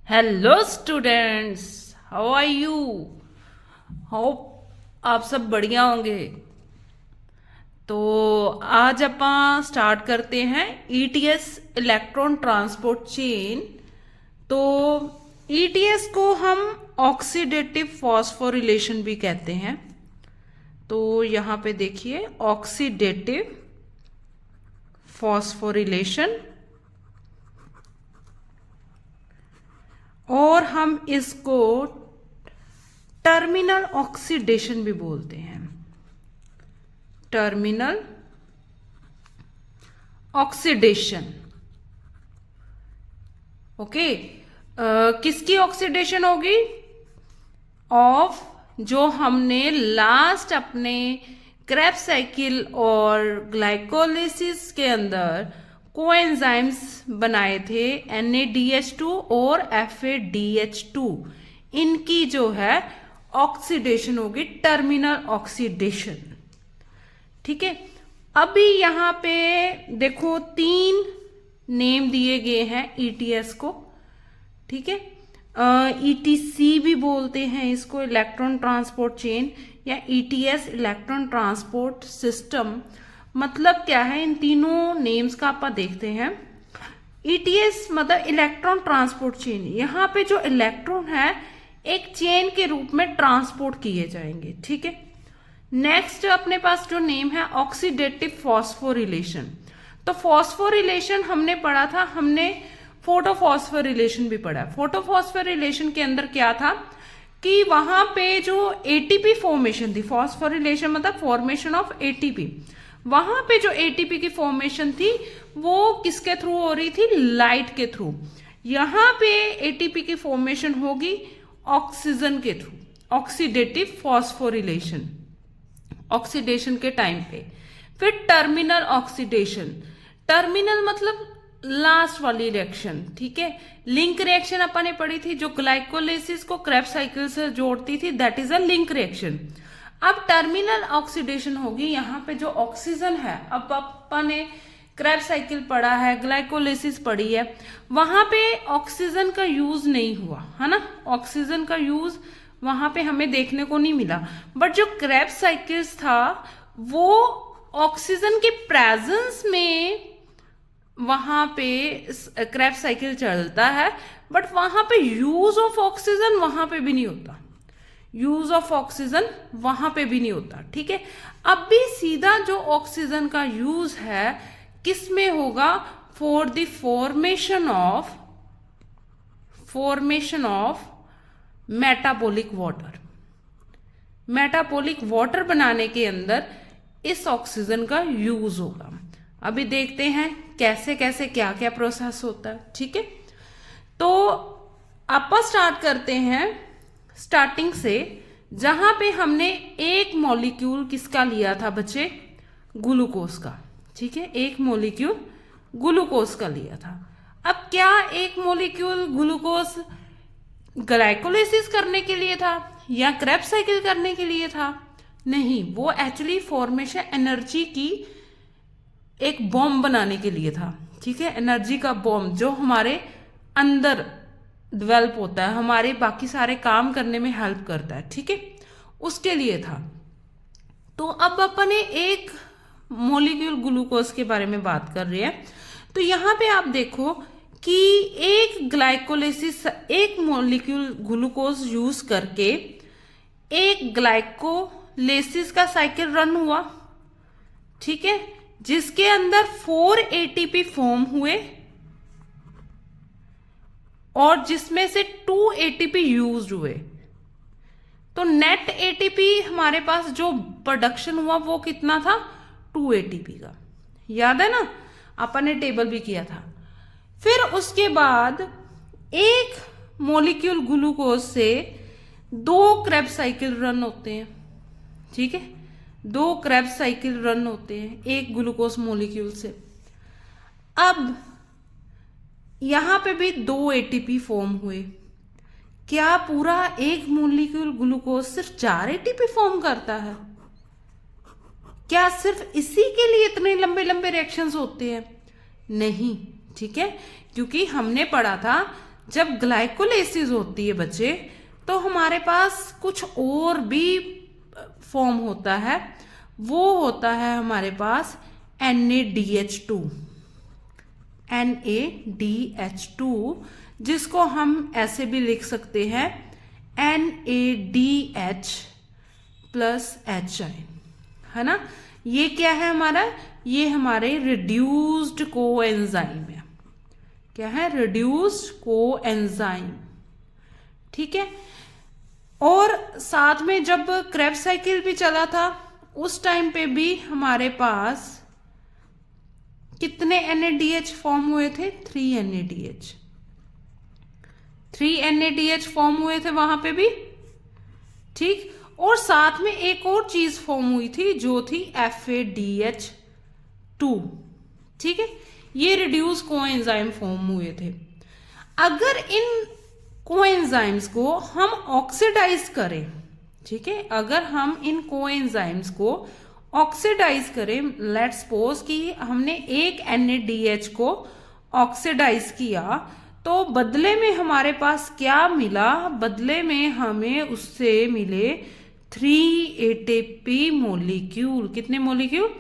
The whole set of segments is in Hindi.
Hello students, how are you? Hope आप सब बढ़िया होंगे। तो आज ਆਪਾਂ स्टार्ट करते हैं ईटीएस इलेक्ट्रॉन ट्रांसपोर्ट चेन। तो ईटीएस को हम ऑक्सीडेटिव फॉस्फोरिलेशन भी कहते हैं। तो यहाँ पे देखिए ऑक्सीडेटिव फॉस्फोरिलेशन, और हम इसको टर्मिनल ऑक्सीडेशन भी बोलते हैं। Terminal oxidation, okay. किसकी ऑक्सीडेशन होगी? ऑफ जो हमने लास्ट अपने क्रेब्स साइकिल और ग्लाइकोलिसिस के अंदर कोएंजाइम्स बनाए थे, NADH2 और FADH2, इनकी जो है ऑक्सीडेशन होगी टर्मिनल ऑक्सीडेशन। ठीक है, अभी यहाँ पे देखो 3 नेम दिए गए हैं ईटीएस को। ठीक है, ईटीसी भी बोलते हैं इसको, इलेक्ट्रॉन ट्रांसपोर्ट चेन, या ईटीएस इलेक्ट्रॉन ट्रांसपोर्ट सिस्टम। मतलब क्या है, इन तीनों नेम्स का आप देखते हैं। ईटीएस मतलब इलेक्ट्रॉन ट्रांसपोर्ट चेन, यहाँ पे जो इलेक्ट्रॉन है एक चेन के रूप में ट्रांसपोर्ट किए जाएंगे। ठीक है, नेक्स्ट अपने पास जो नेम है ऑक्सीडेटिव फॉस्फोरिलेशन। तो फॉस्फोरिलेशन हमने पढ़ा था, हमने फोटोफॉस्फोरिलेशन भी पढ़ा। फोटोफॉस्फोरिलेशन के अंदर क्या था कि वहां पे जो एटीपी फॉर्मेशन थी, फॉस्फोरिलेशन मतलब फॉर्मेशन ऑफ एटीपी, वहां पे जो एटीपी की फॉर्मेशन थी वो किसके थ्रू हो रही थी? लाइट के थ्रू। यहां पे एटीपी की फॉर्मेशन होगी ऑक्सीजन के थ्रू, ऑक्सीडेटिव फॉस्फोरिलेशन, ऑक्सीडेशन के टाइम पे। फिर टर्मिनल ऑक्सीडेशन, टर्मिनल मतलब लास्ट वाली रिएक्शन। ठीक है, लिंक रिएक्शन अपन ने पढ़ी थी जो ग्लाइकोलिसिस को क्रेब्स साइकिल से जोड़ती थी, that is a link reaction. अब टर्मिनल ऑक्सीडेशन होगी, यहाँ पे जो ऑक्सीजन है, अब अपन ने क्रेब्स साइकिल पढ़ा है, ग्लाइकोलिसिस पढ़ी है, वहां पे ऑक्सीजन का यूज नहीं हुआ है ना, ऑक्सीजन का यूज वहां पे हमें देखने को नहीं मिला। बट जो क्रेब्स साइकिल्स था वो ऑक्सीजन के प्रेजेंस में वहां पे क्रेब्स साइकिल चलता है, बट वहां पे यूज ऑफ ऑक्सीजन वहां पे भी नहीं होता, यूज ऑफ ऑक्सीजन वहां पे भी नहीं होता। ठीक है, अब भी सीधा जो ऑक्सीजन का यूज है किस में होगा? For the formation of metabolic water. Metabolic water बनाने के अंदर इस ऑक्सीजन का यूज होगा। अभी देखते हैं कैसे कैसे क्या क्या प्रोसेस होता है। ठीक है, तो आप स्टार्ट करते हैं स्टार्टिंग से, जहां पे हमने एक मॉलिक्यूल किसका लिया था बच्चे? ग्लूकोज का। ठीक है, एक मॉलिक्यूल ग्लूकोज का लिया था। अब क्या एक मॉलिक्यूल ग्लूकोज ग्लाइकोलिसिस करने के लिए था या क्रेब्स साइकिल करने के लिए था? नहीं, वो एक्चुअली फॉर्मेशन एनर्जी की एक बॉम्ब बनाने के लिए था। ठीक है, एनर्जी का बॉम्ब जो हमारे अंदर डेवलप होता है, हमारे बाकी सारे काम करने में हेल्प करता है। ठीक है, उसके लिए था। तो अब अपन एक मॉलिक्यूल ग्लूकोज के बारे में बात कर रहे हैं। तो यहां पे आप देखो कि एक ग्लाइकोलिसिस, एक मॉलिक्यूल ग्लूकोज यूज करके एक ग्लाइकोलिसिस का साइकिल रन हुआ। ठीक है, जिसके अंदर 4 एटीपी फॉर्म हुए और जिसमें से 2 एटीपी यूज हुए। तो नेट एटीपी हमारे पास जो प्रोडक्शन हुआ वो कितना था? 2 एटीपी का। याद है ना, अपन ने टेबल भी किया था। फिर उसके बाद एक मॉलिक्यूल ग्लूकोज से 2 क्रेब्स साइकिल रन होते हैं। ठीक है, 2 क्रेब्स साइकिल रन होते हैं एक ग्लूकोज मॉलिक्यूल से। अब यहां पे भी 2 एटीपी फॉर्म हुए। क्या पूरा एक मॉलिक्यूल ग्लूकोज सिर्फ 4 एटीपी फॉर्म करता है? क्या सिर्फ इसी के लिए इतने लंबे लंबे रिएक्शंस होते हैं? नहीं। ठीक है, क्योंकि हमने पढ़ा था जब ग्लाइकोलाइसिस होती है बच्चे, तो हमारे पास कुछ और भी फॉर्म होता है। वो होता है हमारे पास NADH2, NADH2, जिसको हम ऐसे भी लिख सकते हैं NADH प्लस HI, है ना। ये क्या है हमारा, ये हमारे रिड्यूस्ड कोएंजाइम है। क्या है, रिड्यूस्ड कोएंजाइम, ठीक है। और साथ में जब क्रेब्स साइकिल भी चला था, उस टाइम पे भी हमारे पास कितने NADH फॉर्म हुए थे, 3 NADH, 3 NADH फॉर्म हुए थे वहां पे भी, ठीक। और साथ में एक और चीज फॉर्म हुई थी जो थी FADH2, ठीक है। ये रिड्यूस कोएंजाइम फॉर्म हुए थे। अगर इन कोएंजाइम्स को हम ऑक्सीडाइज करें, ठीक है, अगर हम इन कोएंजाइम्स को ऑक्सीडाइज करें, लेट्स सपोज कि हमने एक NADH को ऑक्सीडाइज किया, तो बदले में हमारे पास क्या मिला, बदले में हमें उससे मिले 3 ATP मोलिक्यूल। कितने मोलिक्यूल,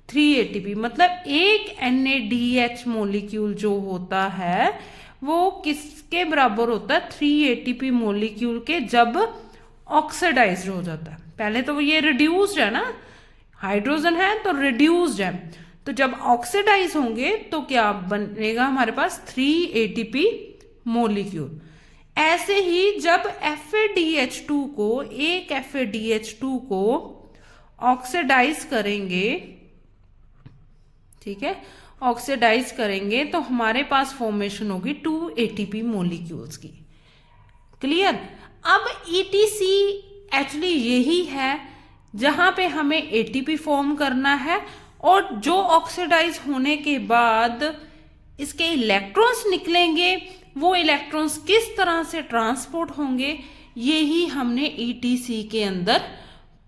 3 ATP। मतलब एक NADH मोलिक्यूल जो होता है वो किसके बराबर होता है, 3 ATP मोलिक्यूल के, जब ऑक्सीडाइज्ड हो जाता है। पहले तो ये रिड्यूस्ड है ना, हाइड्रोजन है तो रिड्यूस्ड है, तो जब ऑक्सीडाइज होंगे तो क्या बनेगा हमारे पास, 3 ATP मोलिक्यूल। ऐसे ही जब FADH2 को, एक FADH2 को ऑक्सीडाइज करेंगे, ठीक है, ऑक्सीडाइज करेंगे, तो हमारे पास फॉर्मेशन होगी 2 ATP मोलिक्यूल्स की। क्लियर। अब ETC एक्चुअली यही है जहां पे हमें ATP फॉर्म करना है, और जो ऑक्सीडाइज होने के बाद इसके इलेक्ट्रॉन्स निकलेंगे, वो इलेक्ट्रॉन्स किस तरह से ट्रांसपोर्ट होंगे, यही हमने ETC के अंदर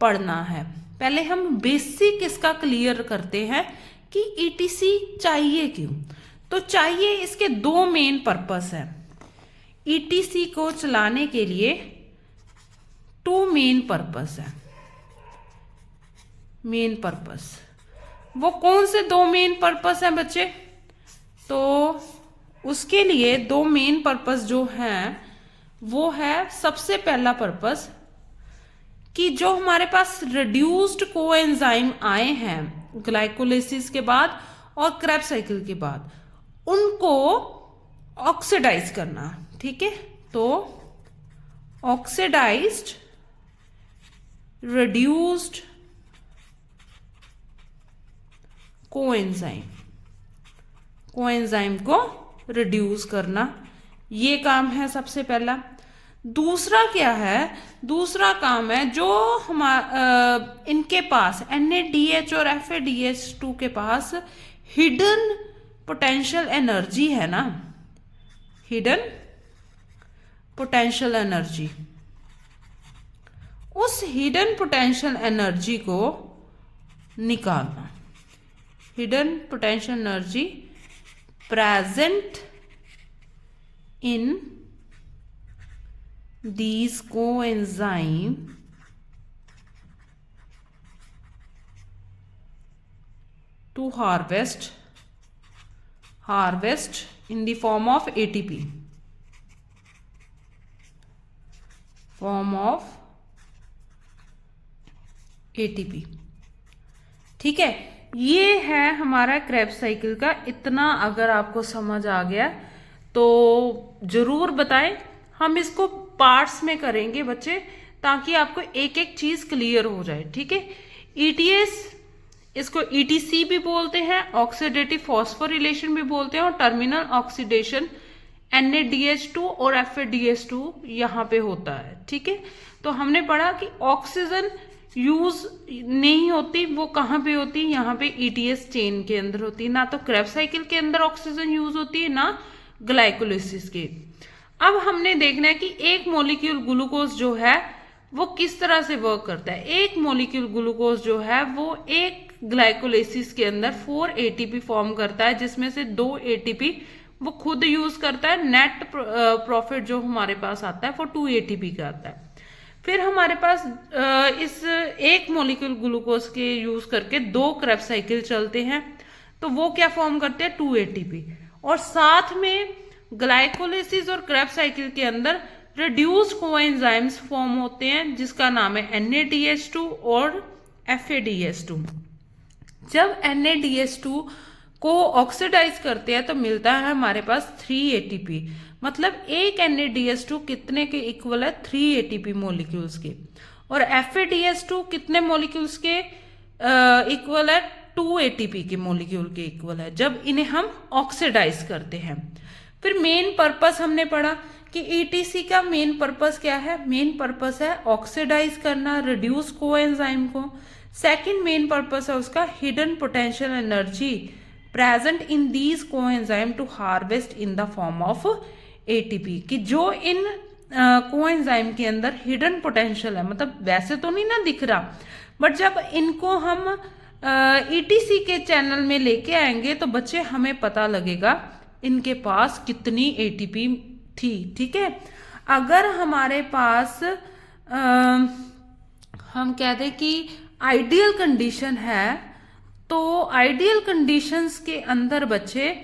पढ़ना है। पहले हम बेसिक इसका क्लियर करते हैं कि ETC चाहिए क्यों। तो चाहिए, इसके 2 मेन पर्पस है। ETC को चलाने के लिए 2 मेन पर्पस है। मेन पर्पस, वो कौन से 2 मेन पर्पस हैं बच्चे, तो उसके लिए 2 मेन पर्पस जो हैं वो है, सबसे पहला पर्पस कि जो हमारे पास रिड्यूस्ड कोएंजाइम आए हैं ग्लाइकोलाइसिस के बाद और क्रेब्स साइकिल के बाद, उनको ऑक्सीडाइज करना, ठीक है। तो ऑक्सीडाइज्ड रिड्यूस्ड कोएंजाइम, कोएंजाइम को रिड्यूस करना, ये काम है सबसे पहला। दूसरा क्या है, दूसरा काम है जो इनके पास NADH और FADH2 के पास हिडन पोटेंशियल एनर्जी है ना, हिडन पोटेंशियल एनर्जी, उस हिडन पोटेंशियल एनर्जी को निकालना। Hidden potential energy present in these coenzyme to harvest in the form of ATP, form of ATP, ठीक है। ये है हमारा क्रेब्स साइकिल का। इतना अगर आपको समझ आ गया तो जरूर बताएं। हम इसको पार्ट्स में करेंगे बच्चे, ताकि आपको एक एक चीज क्लियर हो जाए, ठीक है। ETS, इसको ETC भी बोलते हैं, ऑक्सीडेटिव फॉस्फोरिलेशन भी बोलते हैं, और टर्मिनल ऑक्सीडेशन NADH2 और FADH2 यहाँ पे होता है, ठीक है। तो हमने पढ़ा कि ऑक्सीजन यूज नहीं होती, वो कहाँ पे होती है, यहाँ पे ETS चेन के अंदर होती है। ना तो क्रेब्स साइकिल के अंदर ऑक्सीजन यूज होती है, ना ग्लाइकोलाइसिस के। अब हमने देखना है कि एक मॉलिक्यूल ग्लूकोज जो है वो किस तरह से वर्क करता है। एक मॉलिक्यूल ग्लूकोज जो है वो एक ग्लाइकोलाइसिस के अंदर 4 ATP फॉर्म करता है, जिसमें से 2 ATP वो खुद यूज करता है, नेट प्रॉफिट जो हमारे पास आता है वो 2 ATP का आता है। फिर हमारे पास इस एक मॉलिक्यूल ग्लूकोज के यूज करके 2 क्रेब्स साइकिल चलते हैं, तो वो क्या फॉर्म करते हैं 2 ATP। और साथ में ग्लाइकोलिसिस और क्रेब्स साइकिल के अंदर रिड्यूस्ड कोएंजाइम्स फॉर्म होते हैं जिसका नाम है NADH2 और FADH2। जब NADH2 को ऑक्सीडाइज करते हैं तो मिलता है हमारे पास 3 ATP। मतलब एक NADH2 कितने के इक्वल है 3 ATP मॉलिक्यूल्स के, और FADH2 कितने मॉलिक्यूल्स के इक्वल है 2 ATP के मॉलिक्यूल के इक्वल है जब इन्हें हम ऑक्सीडाइज करते हैं। फिर मेन पर्पस हमने पढ़ा कि ETC का मेन पर्पस क्या है, मेन पर्पस है ऑक्सीडाइज करना, रिड्यूस कोएंजाइम को। सेकंड मेन पर्पस है उसका hidden potential energy present in these coenzyme to harvest in the form of ATP, कि जो इन कोएंजाइम के अंदर हिडन पोटेंशियल है, मतलब वैसे तो नहीं ना दिख रहा, बट जब इनको हम ETC के चैनल में लेके आएंगे तो बच्चे हमें पता लगेगा इनके पास कितनी ATP थी। ठीक है, अगर हमारे पास हम कहते हैं कि आइडियल कंडीशन है, तो आइडियल कंडीशंस के अंदर बच्चे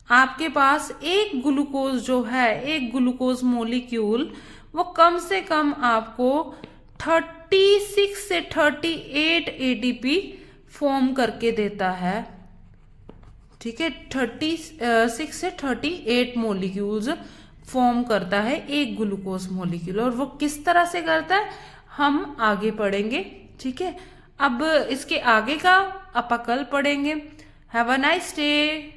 आपके पास एक ग्लूकोज जो है, एक ग्लूकोज मॉलिक्यूल वो कम से कम आपको 36 से 38 ATP फॉर्म करके देता है। ठीक है, 36 से 38 मॉलिक्यूल्स फॉर्म करता है एक ग्लूकोज मॉलिक्यूल, और वो किस तरह से करता है हम आगे पढ़ेंगे। ठीक है, अब इसके आगे का अपन कल पढ़ेंगे। Have a nice day.